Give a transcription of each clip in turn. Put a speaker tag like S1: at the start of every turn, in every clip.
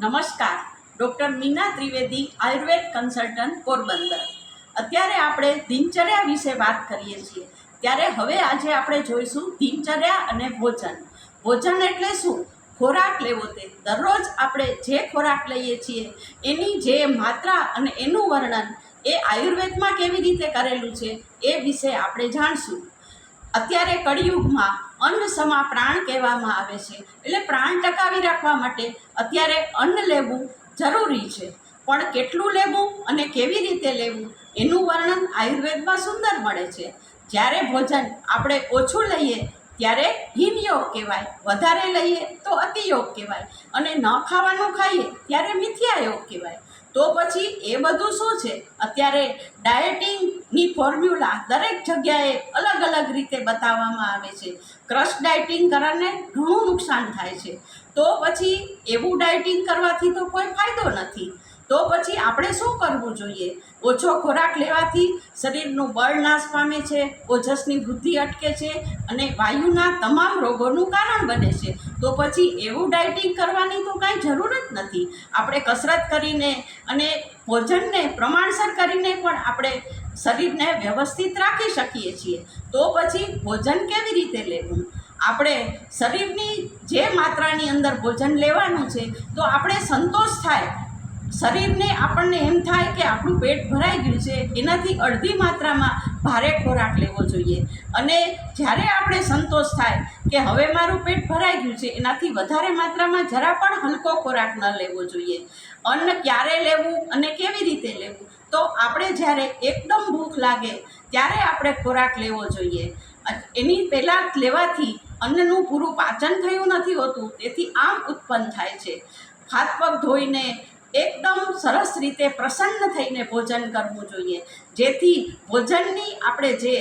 S1: નમસ્કાર, doctor Meena Trivedi, Ayurveda consultant, Porbandar. અત્યારે આપણે દિનચર્યા વિશે વાત કરીએ છીએ. ત્યારે હવે આજે આપણે જોઈશું દિનચર્યા અને ભોજન. ભોજન એટલે શું? ખોરાક લેવો તે દરરોજ આપણે જે ખોરાક લઈએ છીએ એની જે માત્રા અને એનું વર્ણન એ આયુર્વેદમાં કેવી રીતે કરેલું છે એ વિશે આપણે જાણશું. અત્યારે કળિયુગમાં અન્ન સમા પ્રાણ કહેવામાં આવે છે. એટલે પ્રાણ ટકાવી રાખવા માટે અત્યારે અન્ન લેવું જરૂરી છે. પણ કેટલું લેવું અને કેવી રીતે લેવું એનું વર્ણન આયુર્વેદમાં સુંદર મળે છે. જ્યારે ભોજન આપણે ઓછું લઈએ ત્યારે હિનયોગ કહેવાય, વધારે લઈએ તો અતિયોગ કહેવાય, અને ન ખાવાનું ખાઈએ ત્યારે મિથ્યાયોગ કહેવાય. તો પછી એ બધું શું છે? અત્યારે ડાયટિંગની ફોર્મ્યુલા દરેક જગ્યાએ અલગ અલગ રીતે બતાવવામાં આવે છે. ક્રશ ડાયટિંગ કરવાને ઘણું નુકસાન થાય છે. તો પછી એવું ડાયટિંગ કરવાથી તો કોઈ ફાયદો નથી. તો પછી આપણે શું કરવું જોઈએ? ઓછો ખોરાક લેવાથી શરીરનું બળ નાશ પામે છે, ઓજસની વૃદ્ધિ અટકે છે અને વાયુના તમામ રોગોનું કારણ બને છે. તો પછી એવું ડાયટિંગ કરવાની તો કાંઈ જરૂર જ નથી. આપણે કસરત કરીને અને ભોજનને પ્રમાણસર કરીને પણ આપણે શરીરને વ્યવસ્થિત રાખી શકીએ છીએ. તો પછી ભોજન કેવી રીતે લેવું? આપણે શરીરની જે માત્રાની અંદર ભોજન લેવાનું છે તો આપણે સંતોષ થાય, શરીરને આપણને એમ થાય કે આપણું પેટ ભરાઈ ગયું છે, એનાથી અડધી માત્રામાં ભારે ખોરાક લેવો જોઈએ. અને જ્યારે આપણે સંતોષ થાય કે હવે મારું પેટ ભરાઈ ગયું છે, એનાથી વધારે માત્રામાં જરા પણ હલકો ખોરાક ન લેવો જોઈએ. અન્ન ક્યારે લેવું અને કેવી રીતે લેવું? તો આપણે જ્યારે એકદમ ભૂખ લાગે ત્યારે આપણે ખોરાક લેવો જોઈએ. એની પહેલાં લેવાથી અન્નનું પૂરું પાચન થયું નથી હોતું, તેથી આમ ઉત્પન્ન થાય છે. હાથ પગ ધોઈને એકદમ સરસ રીતે પ્રસન્ન થઈને ભોજન કરવું જોઈએ, જેથી ભોજનની આપણે જે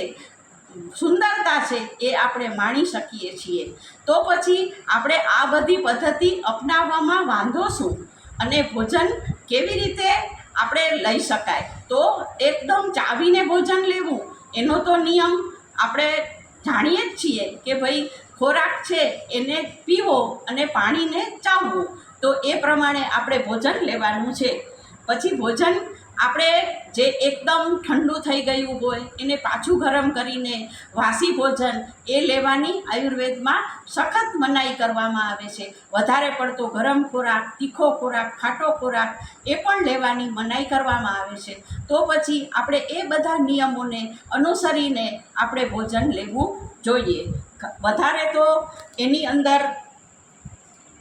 S1: સુંદરતા છે એ આપણે માણી શકીએ છીએ. તો પછી આપણે આ બધી પદ્ધતિ અપનાવવામાં વાંધો શું? અને ભોજન કેવી રીતે આપણે લઈ શકાય? તો એકદમ ચાવીને ભોજન લેવું એનો તો નિયમ આપણે જાણીએ જ છીએ કે ભાઈ ખોરાક છે એને પીવો અને પાણીને ચાવવું. તો એ પ્રમાણે આપણે ભોજન લેવાનું છે. પછી ભોજન આપણે જે એકદમ ઠંડુ થઈ ગયું હોય એને પાછું ગરમ કરીને વાસી ભોજન એ લેવાની આયુર્વેદમાં સખત મનાઈ કરવામાં આવે છે. વધારે પડતો ગરમ ખોરાક, તીખો ખોરાક, ખાટો ખોરાક એ પણ લેવાની મનાઈ કરવામાં આવે છે. તો પછી આપણે એ બધા નિયમોને અનુસરીને આપણે ભોજન લેવું જોઈએ. વધારે તો એની અંદર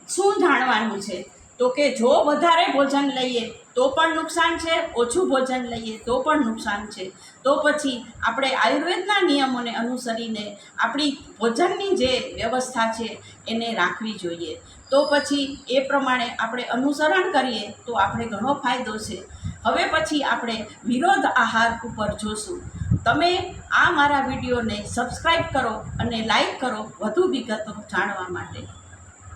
S1: શું જાણવાનું છે? તો કે જો વધારે ભોજન લઈએ તો પણ નુકસાન છે, ઓછું ભોજન લઈએ તો પણ નુકસાન છે. તો પછી આપણે આયુર્વેદના નિયમોને અનુસરીને આપણી ભોજનની જે વ્યવસ્થા છે એને રાખવી જોઈએ. તો પછી એ પ્રમાણે આપણે અનુસરણ કરીએ તો આપણે ઘણો ફાયદો છે. હવે પછી આપણે વિરોધ આહાર ઉપર જોશું. તમે આ મારા વિડીયોને સબસ્ક્રાઈબ કરો અને લાઈક કરો વધુ વિગતો જાણવા માટે.